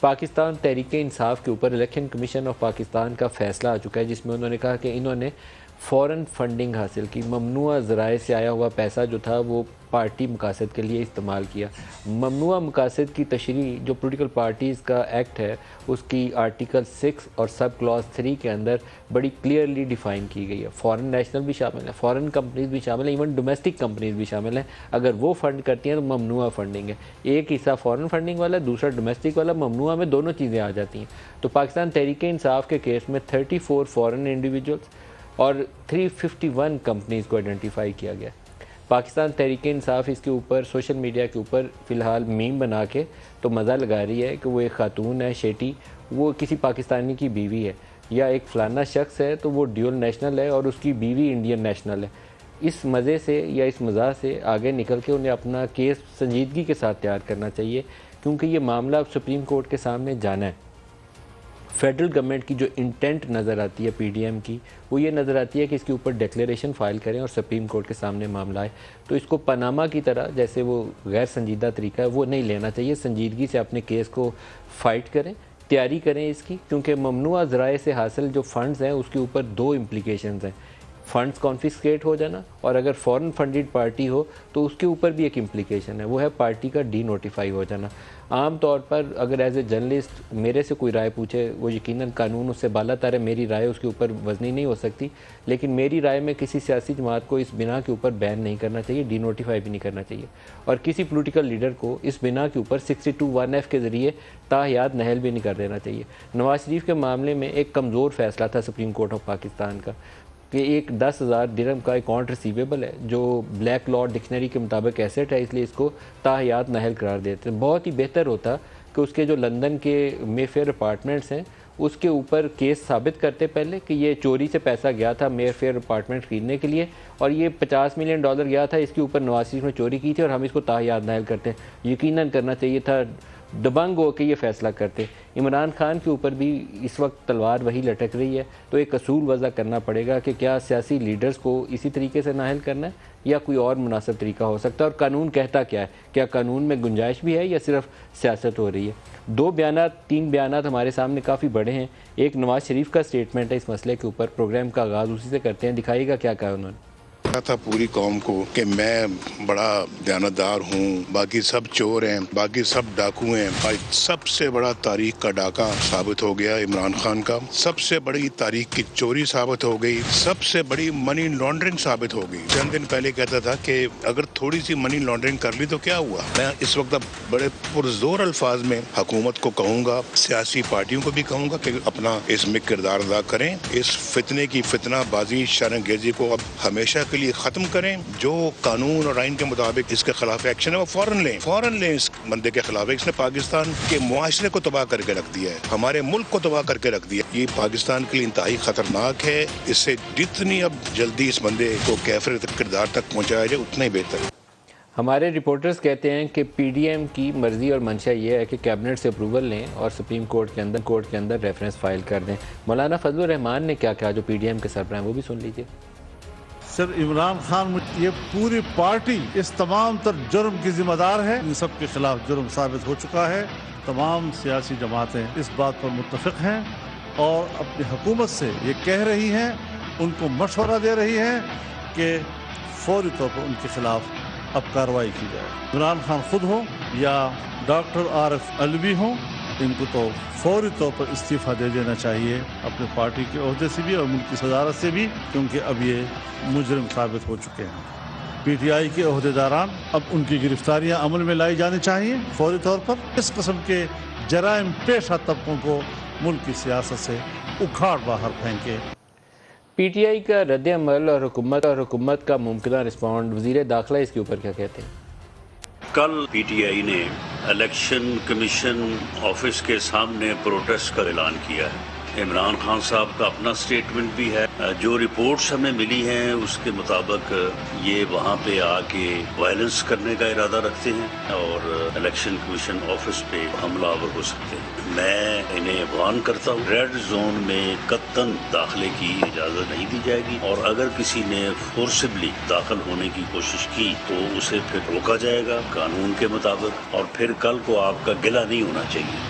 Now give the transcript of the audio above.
پاکستان تحریک انصاف کے اوپر election commission of Pakistan کا فیصلہ آ چکا ہے، جس میں انہوں نے کہا کہ انہوں نے فوراً فنڈنگ حاصل کی، ممنوعہ ذرائع سے آیا ہوا پیسہ جو تھا وہ پارٹی مقاصد کے لیے استعمال کیا۔ ممنوعہ مقاصد کی تشریح جو پولیٹیکل پارٹیز کا ایکٹ ہے اس کی آرٹیکل 6 اور سب کلاس 3 کے اندر بڑی کلیئرلی ڈیفائن کی گئی ہے۔ فورن نیشنل بھی شامل ہیں، فورن کمپنیز بھی شامل ہیں، ایون ڈومیسٹک کمپنیز بھی شامل ہیں۔ اگر وہ فنڈ کرتی ہیں تو ممنوعہ فنڈنگ ہے، ایک حصہ فورن فنڈنگ والا، دوسرا ڈومیسٹک والا، ممنوعہ میں دونوں چیزیں آ جاتی ہیں۔ تو پاکستان تحریک انصاف کے کیس میں 34 فورن انڈیویجولز اور 351 کمپنیز کو آئیڈینٹیفائی کیا گیا۔ پاکستان تحریک انصاف اس کے اوپر سوشل میڈیا کے اوپر فی الحال میم بنا کے تو مزہ لگا رہی ہے کہ وہ ایک خاتون ہے شیٹی، وہ کسی پاکستانی کی بیوی ہے، یا ایک فلانا شخص ہے تو وہ ڈیول نیشنل ہے اور اس کی بیوی انڈین نیشنل ہے۔ اس مزے سے یا اس مزاح سے آگے نکل کے انہیں اپنا کیس سنجیدگی کے ساتھ تیار کرنا چاہیے، کیونکہ یہ معاملہ اب سپریم کورٹ کے سامنے جانا ہے۔ فیڈرل گورنمنٹ کی جو انٹینٹ نظر آتی ہے پی ڈی ایم کی، وہ یہ نظر آتی ہے کہ اس کے اوپر ڈیکلیریشن فائل کریں اور سپریم کورٹ کے سامنے معاملہ آئے۔ تو اس کو پاناما کی طرح جیسے وہ غیر سنجیدہ طریقہ ہے وہ نہیں لینا چاہیے، سنجیدگی سے اپنے کیس کو فائٹ کریں، تیاری کریں اس کی، کیونکہ ممنوعہ ذرائع سے حاصل جو فنڈز ہیں اس کے اوپر دو امپلیکیشنز ہیں، فنڈز کانفسکیٹ ہو جانا، اور اگر فورن فنڈڈ پارٹی ہو تو اس کے اوپر بھی ایک امپلیکیشن ہے، وہ ہے پارٹی کا ڈی نوٹیفائی ہو جانا۔ عام طور پر اگر ایز اے جرنلسٹ میرے سے کوئی رائے پوچھے، وہ یقیناً قانون اس سے بالا تر ہے، میری رائے اس کے اوپر وزنی نہیں ہو سکتی، لیکن میری رائے میں کسی سیاسی جماعت کو اس بنا کے اوپر بین نہیں کرنا چاہیے، ڈی نوٹیفائی بھی نہیں کرنا چاہیے، اور کسی پولیٹیکل لیڈر کو اس بنا کے اوپر 62(1)(f) کے ذریعے تاحیات نہل بھی نہیں کر دینا چاہیے۔ نواز شریف کے معاملے میں ایک کمزور فیصلہ تھا سپریم کورٹ آف پاکستان کا کہ ایک 10,000 درہم کا اکاؤنٹ ریسیویبل ہے جو بلیک لاء ڈکشنری کے مطابق ایسٹ ہے، اس لیے اس کو تاحیات نہل قرار دیتے ہیں۔ بہت ہی بہتر ہوتا کہ اس کے جو لندن کے مے فیئر اپارٹمنٹس ہیں اس کے اوپر کیس ثابت کرتے پہلے کہ یہ چوری سے پیسہ گیا تھا مے فیئر اپارٹمنٹ خریدنے کے لیے، اور یہ $50 ملین گیا تھا، اس کے اوپر نواز شریف نے چوری کی تھی اور ہم اس کو تاحیات نہل کرتے ہیں۔ یقیناً کرنا چاہیے تھا، دبنگ ہو کے یہ فیصلہ کرتے۔ عمران خان کے اوپر بھی اس وقت تلوار وہی لٹک رہی ہے، تو ایک اصول وضع کرنا پڑے گا کہ کیا سیاسی لیڈرز کو اسی طریقے سے نااہل کرنا ہے یا کوئی اور مناسب طریقہ ہو سکتا ہے، اور قانون کہتا کیا ہے، کیا قانون میں گنجائش بھی ہے یا صرف سیاست ہو رہی ہے۔ 3 بیانات ہمارے سامنے کافی بڑے ہیں۔ ایک نواز شریف کا سٹیٹمنٹ ہے اس مسئلے کے اوپر، پروگرام کا آغاز اسی سے کرتے ہیں، دکھائیے گا کیا کہا انہوں نے۔ کہا تھا پوری قوم کو کہ میں بڑا دیانتدار ہوں، باقی سب چور ہیں، باقی سب ڈاکو ہیں۔ آج سب سے بڑا تاریخ کا ڈاکہ ثابت ہو گیا عمران خان کا، سب سے بڑی تاریخ کی چوری ثابت ہو گئی، سب سے بڑی منی لانڈرنگ ثابت ہو گئی۔ چند دن پہلے کہتا تھا کہ اگر تھوڑی سی منی لانڈرنگ کر لی تو کیا ہوا۔ میں اس وقت اب بڑے پرزور الفاظ میں حکومت کو کہوں گا، سیاسی پارٹیوں کو بھی کہوں گا کہ اپنا اس میں کردار ادا کریں، اس فتنے کی فتنہ بازی شرانگیزی کو اب ہمیشہ کے لیے ختم کریں۔ جو قانون اور آئین کے مطابق اس کے خلاف ایکشن ہے وہ فوراً لیں اس بندے کے خلاف۔ اس نے پاکستان کے معاشرے کو تباہ کر کے رکھ دیا ہے، ہمارے ملک کو تباہ کر کے رکھ دیا۔ یہ پاکستان کے لیے انتہائی خطرناک ہے، اس سے جتنی اب جلدی اس بندے کو کیفر کردار تک پہنچایا جائے اتنا ہی بہتر ہے۔ ہمارے رپورٹرز کہتے ہیں کہ پی ڈی ایم کی مرضی اور منشا یہ ہے کہ کیبنٹ سے اپروول لیں اور سپریم کورٹ کے اندر ریفرنس فائل کر دیں۔ مولانا فضل الرحمان نے کیا کہا جو پی ڈی ایم کے سربراہ ہیں، وہ بھی سن لیجیے۔ سر عمران خان، یہ پوری پارٹی اس تمام تر جرم کی ذمہ دار ہے، ان سب کے خلاف جرم ثابت ہو چکا ہے۔ تمام سیاسی جماعتیں اس بات پر متفق ہیں اور اپنی حکومت سے یہ کہہ رہی ہیں، ان کو مشورہ دے رہی ہیں کہ فوری طور پر ان کے خلاف اب کارروائی کی جائے۔ عمران خان خود ہوں یا ڈاکٹر عارف علوی ہوں، ان کو تو فوری طور پر استعفیٰ دے دینا چاہیے اپنے پارٹی کے عہدے سے بھی اور ملک کی صدارت سے بھی، کیونکہ اب یہ مجرم ثابت ہو چکے ہیں۔ پی ٹی آئی کے عہدیداران، اب ان کی گرفتاریاں عمل میں لائی جانی چاہیے فوری طور پر۔ اس قسم کے جرائم پیشہ طبقوں کو ملک کی سیاست سے اکھاڑ باہر پھینکے۔ پی ٹی آئی کا رد عمل اور حکومت کا ممکنہ رسپانڈ، وزیر داخلہ اس کے اوپر کیا کہتے ہیں؟ کل پی ٹی آئی نے الیکشن کمیشن آفس کے سامنے پروٹیسٹ کا اعلان کیا ہے۔ عمران خان صاحب کا اپنا سٹیٹمنٹ بھی ہے۔ جو رپورٹس ہمیں ملی ہیں اس کے مطابق یہ وہاں پہ آ کے وائلنس کرنے کا ارادہ رکھتے ہیں اور الیکشن کمیشن آفس پہ حملہ آور ہو سکتے ہیں۔ میں انہیں وارن کرتا ہوں، ریڈ زون میں قطعاً داخلے کی اجازت نہیں دی جائے گی، اور اگر کسی نے فورسبلی داخل ہونے کی کوشش کی تو اسے پھر روکا جائے گا قانون کے مطابق، اور پھر کل کو آپ کا گلہ نہیں ہونا چاہیے۔